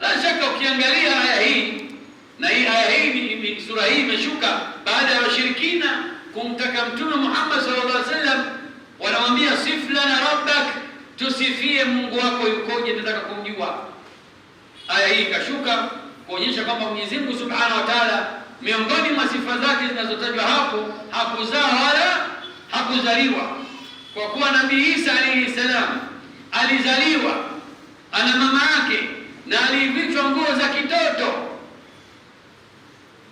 La shaka ukiangalia aya hii, na hii aya hii, sura hii imeshuka baada ya washirikina kumtaka Mtume Muhammad sallallahu alaihi wasallam, wanamwambia sif lana rabbak, tusifie Mungu wako yukoje, tunataka kumjua. Aya hii ikashuka kuonyesha kwamba Mwenyezi Mungu Subhanahu wa Ta'ala, miongoni mwa sifa zake zinazotajwa hapo, hakuzaa wala hakuzaliwa, kwa kuwa Nabii Isa alayhi salam alizaliwa, ana mama yake na alivishwa nguo za kitoto,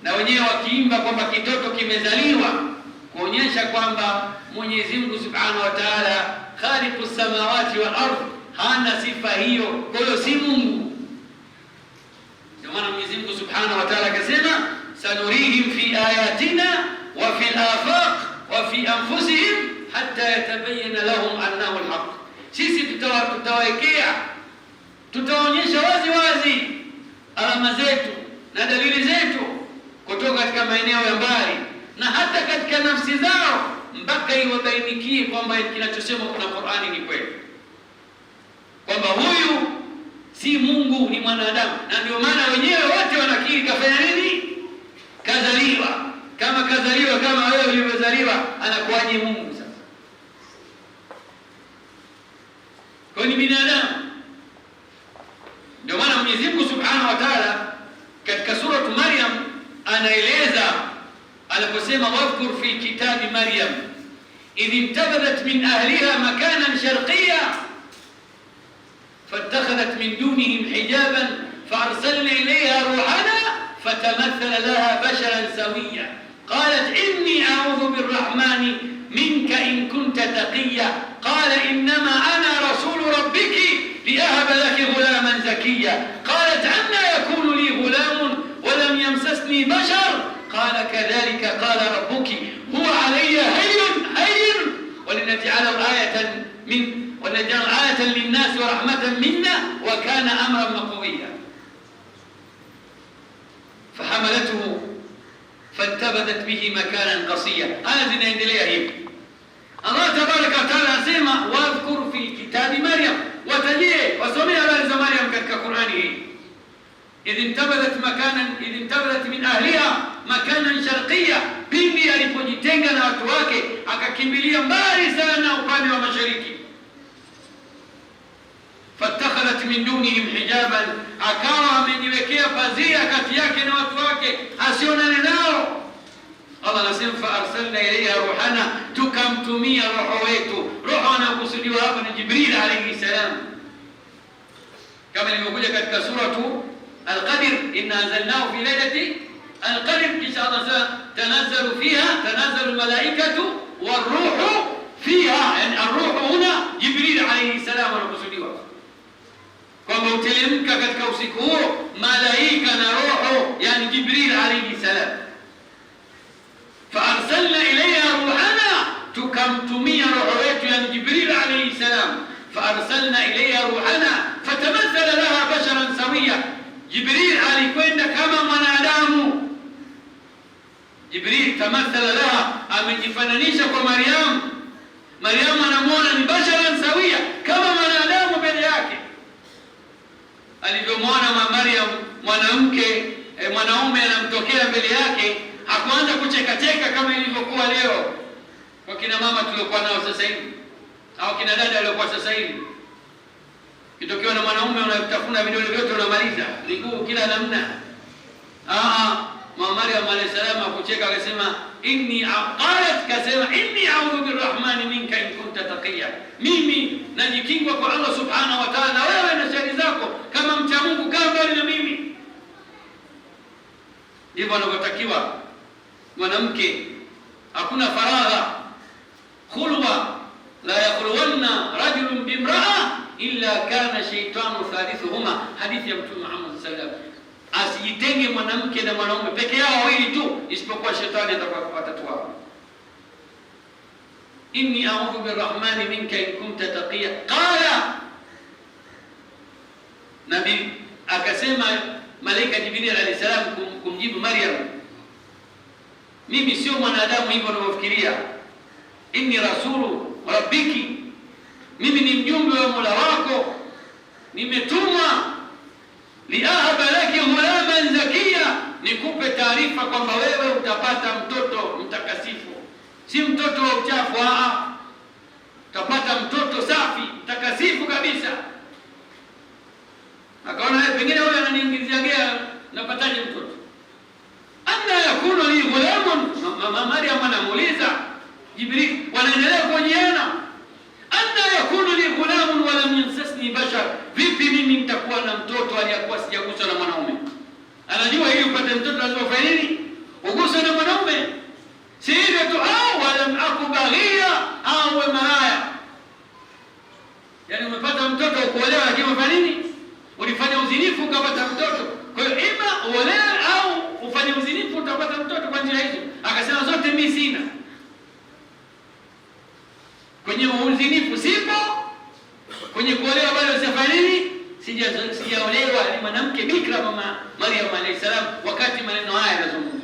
na wenyewe wakiimba kwamba kitoto kimezaliwa, kuonyesha kwamba Mwenyezi Mungu Subhanahu wa Ta'ala khaliqus samawati wal ardh hana sifa hiyo, kwa hiyo si Mungu. Ndio maana Mwenyezi Mungu Subhanahu wa Ta'ala akasema sanurihim fi ayatina wa fil afaq wa fi anfusihim hatta yatabayyana lahum annahu alhaq. Sisi tutawaekea, tutaonyesha wazi wazi alama zetu na dalili zetu kutoka katika maeneo ya mbali na hata katika nafsi zao, mpaka iwabainikie kwamba kinachosema kuna Qur'ani ni kweli, kwamba huyu si Mungu, ni mwanadamu. Na ndio maana wenyewe wote wanakiri kafanya nini? Kazaliwa. Kama kazaliwa kama wewe ulivyozaliwa, anakuwaje Mungu sasa? Kwa ni binadamu. Ndio maana Mwenyezi Mungu Subhanahu wa Ta'ala katika sura Maryam anaeleza aliposema wadhkur fi kitabi Maryam idh intabadhat min ahliha makanan sharqiyya فاتخذت من دونهم حجابا فأرسلنا إليها روحنا فتمثل لها بشرا سويا قالت إني أعوذ بالرحمن منك إن كنت تقيا قال إنما أنا رسول ربك لأهب لك غلاما زكيا قالت عنا يكون لي غلام ولم يمسسني بشر قال كذلك قال ربك هو علي هين ولنجعله آية للناس ورحمة منا وكان أمرا مقضيا فحملته فانتبذت به مكانا قصيا. هذا zinaendelea hivi. Allah tabaraka wa taala anasema wadhkur fi kitabi Maryam, watajie wasomea habari za Maryam katika Qur'ani hii. idh intabadhat min ahliha makanan sharqiyya, pindi alipojitenga na watu wake akakimbilia mbali sana upande wa mashariki. fattakhadhat min dunihim hijaban, akawa amejiwekea pazia kati yake na watu wake asionane nao. Allah anasema fa arsalna ilayha ruhana, tukamtumia roho wetu. Roho anakusudiwa hapa ni Jibril alayhi salam, kama ilivyokuja katika suratu Al-Qadr, inna anzalnahu fi laylati al-qadr, kisha Allah tanazzalu al-malaikatu war-ruhu fiha, yani ar-ruhu huna Jibril alayhi salam anakusudiwa, kwamba utelemka katika usiku huo malaika na roho, yani Jibril alayhi salam. فأرسلنا إليها روحنا, tukamtumia roho wetu, yani Jibril alayhi salam. فأرسلنا إليها روحنا فتمثل لها بشرا سويا, Jibril alikwenda kama mwanadamu. Jibril tamathala laha, amejifananisha kwa Maryam. Maryam anamuona ni basharan sawia, kama mwanadamu mbele yake. Alivyomwona Maryam mwanaume anamtokea mbele yake, hakuanza kucheka kama ilivyokuwa leo kwa kina mama tuliokuwa nao sasa hivi au kina dada waliokuwa sasa hivi. Kitokewa na mwanaume unatafuna vidole vyote unamaliza, miguu kila namna. Mama Maryam alayhi salam akucheka akasema inni a'udhu birrahmani minka in kunta taqiya, mimi najikingwa kwa Allah Subhanahu wa Ta'ala, wewe na shari zako, kama mcha Mungu kaa mbali na mimi. Ndivyo anavyotakiwa mwanamke, hakuna faragha. Khulwa la yakhluwanna rajulun bimra'a illa kana shaytanu thalithuhuma, hadithi ya Mtume Muhammad sallallahu alaihi wasallam. Asijitenge mwanamke na mwanaume peke yao wawili tu, isipokuwa shetani atakuwa watatu wao. inni a'udhu birrahmani minka in kunta taqiya. Qala, nabii akasema malaika Jibril alayhi salam kumjibu Maryam, mimi sio mwanadamu hivyo unavyofikiria. Inni rasulu rabbiki, mimi ni mjumbe wa Mola wako, nimetumwa liahaba laki ghulaman zakia, nikupe taarifa kwamba wewe utapata mtoto mtakasifu, si mtoto wa uchafu. Utapata mtoto safi mtakasifu kabisa. Akaona pengine huyo ananiingizia gea, napataje mtoto? Anna yakunu li ghulamun, mama Maryam anamuuliza Jibril, wanaendelea kuojiana, anna yakunu li ghulamun wa lam yamsasni bashar, vipi mimi nitakuwa na mtoto aliyakuwa sijaguswa na mwanaume? Anajua ili upate mtoto lazima ufanye nini? Uguswe na mwanaume. Si hivyo tu, walam aku baghia, au malaya. Yani umepata mtoto ukuolewa, lakini umefanya nini? Ulifanya uzinifu ukapata mtoto. Kwa hiyo ima uolewe au ufanye uzinifu utapata mtoto kwa njia hizo. Akasema zote mimi sina. Kwenye uzinifu sipo, kwenye kuolewa bado sifanya nini? Sijaolewa. Ni mwanamke bikra mama Maryam alayhi salam wakati maneno haya yanazungumzwa.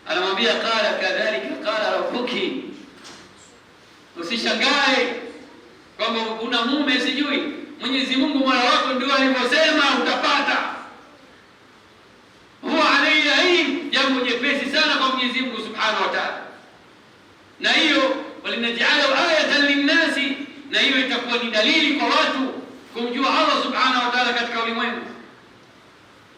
Anamwambia qala kadhalika qala rabbuki, usishangae kwamba una mume sijui. Mwenyezi Mungu Mola wako ndio alivyosema utapata. Huwa alayhi ain, jambo jepesi sana kwa Mwenyezi Mungu Subhanahu wa Ta'ala. Na hiyo walinaj'alahu ayatan linnasi, na hiyo itakuwa ni dalili kwa watu kumjua Allah Subhanahu wa Ta'ala katika ulimwengu.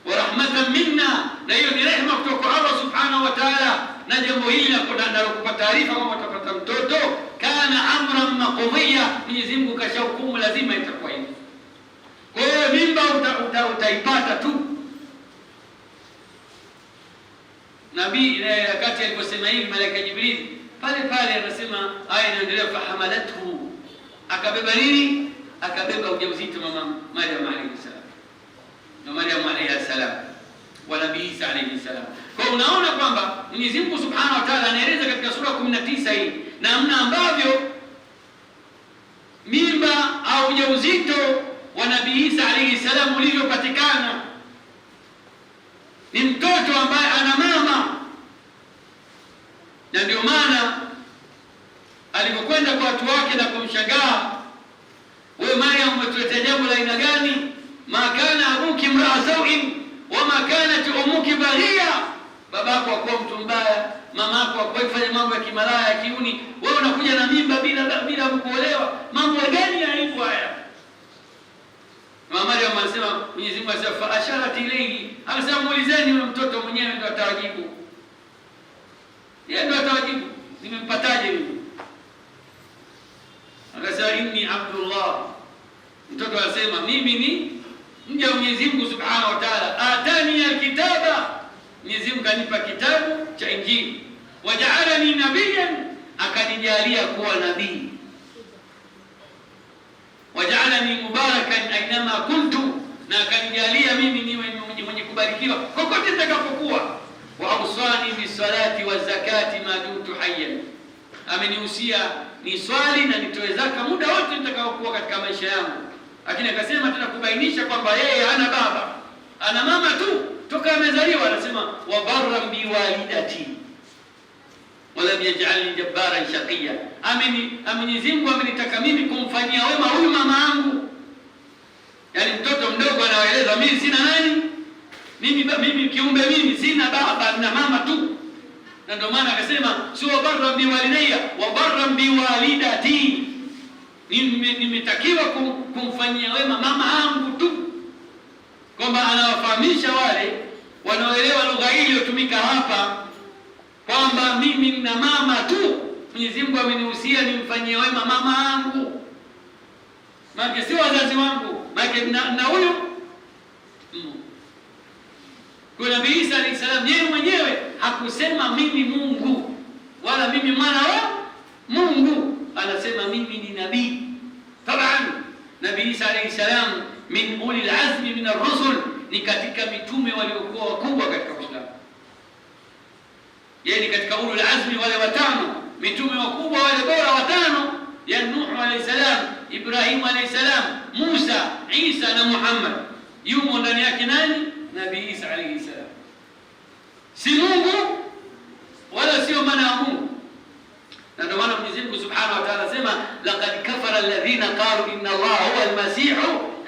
Wa rahmatan minna, na hiyo ni rehema kutoka kwa Allah Subhanahu wa Ta'ala. Na jambo hili la kupata taarifa kwamba utapata mtoto kana amran maqdiya, Mwenyezi Mungu kashahukumu lazima itakuwa hivyo. Kwa hiyo mimba utaipata tu. Nabii wakati aliposema hivi malaika Jibril pale pale anasema aya inaendelea, fahamalathu, akabeba nini? Akabeba ujauzito mama Maryam alayhi salam, na Maryam alayhi salam wa Nabii Isa alayhi salam. Kwa unaona kwamba Mwenyezi Mungu Subhanahu wa Ta'ala anaeleza katika sura 19 hii namna ambavyo mimba au ujauzito wa Nabii Isa alayhi salam ulivyopatikana. Ni mtoto ambaye ana mama, na ndio maana alipokwenda kwa watu wake na kumshangaa, wewe Maryam umetuletea jambo la aina gani? Ma kana abuki mraa sawin wa ma kanat ummuki baghiya, babako hakuwa mtu mbaya, mamako hakuwa kufanya mambo ya kimalaya ya kiuni, wewe unakuja na mimba bila kuolewa. Mambo gani ya hivyo haya? Mama Maryam anasema, Mwenyezi Mungu anasema fa asharat ilayhi, akasema muulizeni yule mtoto mwenyewe ndio atawajibu. Yeye ndio atawajibu nimempataje mimi. Akasema inni Abdullah, mtoto anasema mimi ni mja wa Mwenyezi Mungu Subhanahu wa Ta'ala. Atani alkitaba, Mwenyezi Mungu kanipa kitabu cha Injili. Waja'alani nabiyyan, akanijalia kuwa nabii. Waja'alani mubarakan aynama kuntu, na akanijalia mimi niwe mwenye kubarikiwa kokote nitakapokuwa. Wa awsani bisalati wa zakati ma dumtu hayyan, amenihusia ni swali na nitoe zaka muda wote nitakaokuwa katika maisha yangu. Lakini akasema tena kubainisha kwamba yeye hana baba, ana mama tu toka amezaliwa. Anasema wa barran bi walidati wa lam yaj'alni jabbaran shaqiya, Mwenyezi Mungu amenitaka mimi kumfanyia wema huyu mama yangu. Yani mtoto mdogo anaeleza mimi sina nani, mimi kiumbe, mimi sina baba na mama tu. Na ndio maana akasema si wa barran bi walidayya wa barran bi walidati, nimetakiwa kumfanyia wema mama yangu tu. Kwamba anawafahamisha wale wanaoelewa lugha hii iliyotumika hapa kwamba mimi nina mama tu, Mwenyezi Mungu amenihusia nimfanyie wema mama yangu, maana si wazazi wangu, maana na huyu. Kwa Nabii Isa alayhi salam yeye mwenyewe hakusema mimi Mungu wala mimi mwana wa Mungu, anasema mimi ni nabii. Taban Nabii Isa alayhi salam min ulil azmi min ar-rusul, ni katika mitume waliokuwa wakubwa katika Uislamu. Yeye ni katika ulul azmi wale watano, mitume wakubwa wale bora watano, ya Nuh alayhi salam, Ibrahim alayhi salam, Musa, Isa na Muhammad. Yumo ndani yake nani? Nabii Isa alayhi salam. Si Mungu wala sio maana ya Mungu. Na ndio maana Mwenyezi Mungu Subhanahu wa Ta'ala anasema laqad kafara alladhina qalu inna Allaha huwa al-Masih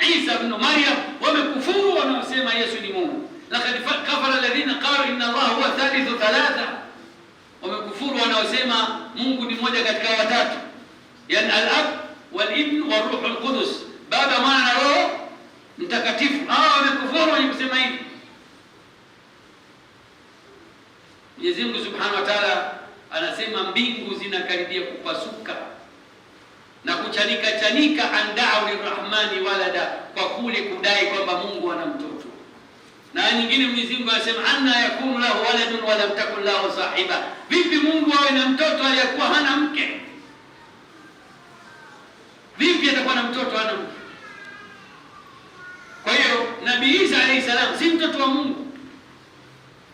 Isa ibn Maryam, wamekufuru wanaosema Yesu ni Mungu. Laqad kafara alladhina qalu inna Allaha huwa thalithu thalatha, wamekufuru wanaosema Mungu ni mmoja katika watatu, yani al-ab wal-ibn wal-ruh al-qudus, Baba, Mwana na Roho Mtakatifu. Hawa wamekufuru wenye kusema hivi. Mwenyezi Mungu Subhanahu wa Ta'ala anasema mbingu zinakaribia kupasuka na kuchanika chanika, andau lirrahmani walada, kwa kule kudai kwamba Mungu ana mtoto. Na nyingine Mwenyezi Mungu anasema anna yakunu lahu waladun wa lam takun lahu sahiba, vipi Mungu awe na mtoto aliyakuwa hana mke? Vipi atakuwa na mtoto hana mke? Kwa hiyo Nabii Isa alayhi salam si mtoto wa Mungu.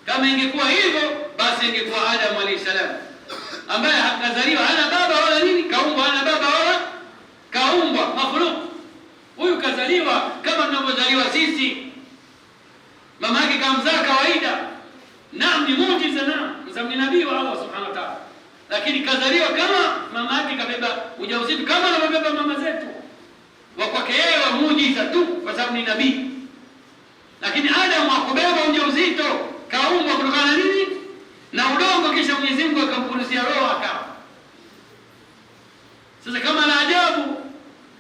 Kama ingekuwa hivyo, basi ingekuwa Adam alayhi salam ambaye hakazaliwa, hana baba wala nini, kaumbwa, hana baba wala kaumbwa, makhluk. Huyu kazaliwa kama tunavyozaliwa sisi, mama yake kamzaa kawaida. Naam, ni muujiza, naam, ni nabii wa Allah Subhanahu wa Ta'ala, lakini kazaliwa kama mama yake kabeba ujauzito kama anavyobeba mama zetu, wa kwake yeye wa muujiza tu, kwa sababu ni nabii. Lakini Adam hakubeba ujauzito, kaumbwa kutokana na nini? Na udongo, kisha Mwenyezi Mungu akampulizia roho akawa. Sasa kama la ajabu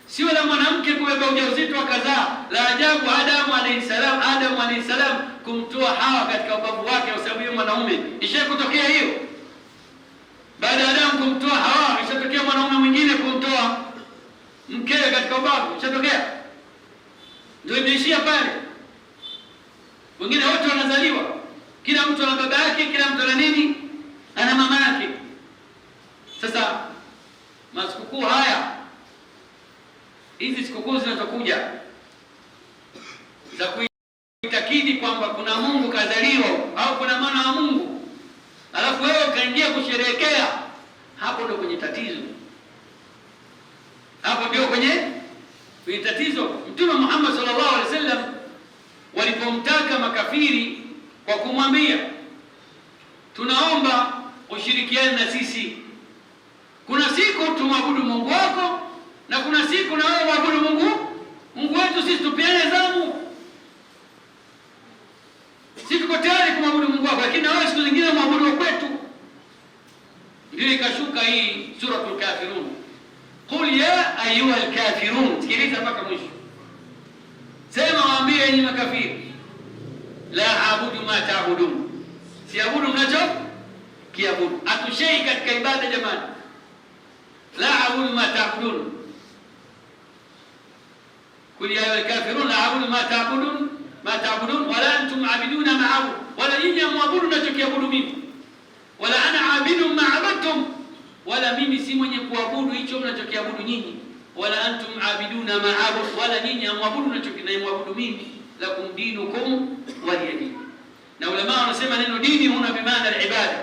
sio la mwanamke kubeba ujauzito akazaa, la ajabu Adamu alayhi salam kumtoa Hawa katika ubavu wake, kwa sababu yeye mwanaume. Ishakutokea hiyo baada ya Adamu kumtoa Hawa, ishatokea mwanaume mwingine kumtoa mkewe katika ubavu, ishatokea. Ndio imeishia pale. Wengine wote wanazaliwa, kila mtu ana baba yake, kila mtu ana nini, ana mama yake. Sasa masikukuu haya, hizi sikukuu zinazokuja za kuitakidi kwamba kuna Mungu kazaliwa au kuna mwana wa Mungu, alafu wewe ukaingia kusherehekea, hapo ndio kwenye tatizo. Hapo ndio kwenye tatizo. Mtume Muhammad sallallahu alaihi wasallam walipomtaka makafiri kwa kumwambia, tunaomba ushirikiane na sisi, kuna siku tumwabudu Mungu wako na kuna siku na wewe waabudu Mungu wetu, sisi tupiane zamu. Sisi tuko tayari kumwabudu Mungu wako, lakini na wewe siku zingine mwabudu kwetu. Ndio ikashuka hii suratul Kafirun, qul ya ayyuhal kafirun. Sikiliza mpaka mwisho, sema waambie enyi makafiri, la aabudu ma taabudun, siabudu mnacho kiabudu. Atushei katika ibada jamani, la aabudu ma taabudun. Qul ya ayyuhal kafirun la aabudu ma taabudun wala antum aabiduna ma aabudu, wala nyinyi mwabudu mnachokiabudu mimi, wala ana aabidun ma abadtum, wala mimi si mwenye kuabudu hicho mnachokiabudu nyinyi, wala antum aabiduna ma aabudu, wala nyinyi mwabudu mnachokiabudu mimi, lakum dinukum waliya din. Na ulama wanasema neno dini huna bimaana al-ibada,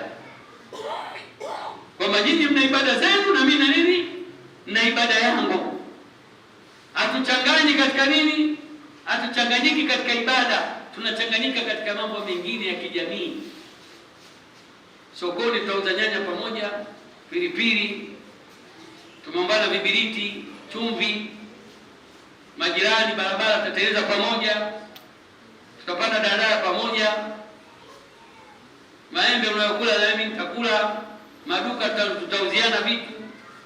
kwamba nyinyi mna ibada zenu na mimi na nini, na ibada yangu. Hatuchanganyi katika nini? Hatuchanganyiki katika ibada, tunachanganyika katika mambo mengine ya kijamii. Sokoni tutauza nyanya pamoja, pilipili, tumeombana vibiriti, chumvi. Majirani barabara tutateleza pamoja, tutapanda daladala pamoja. Maembe unayokula na mimi nitakula, maduka tutauziana vitu,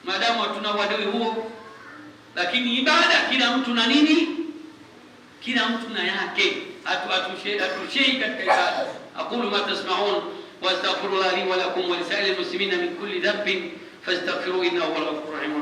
maadamu hatuna uadui huo. Lakini ibada kila mtu na nini, kila mtu na yake, atushei katika ibada. Aqulu ma tasma'un wa astaghfirullah li wa lakum wa lisa'ilil muslimina min kulli dhanbin fastaghfiruhu innahu huwal ghafurur rahim.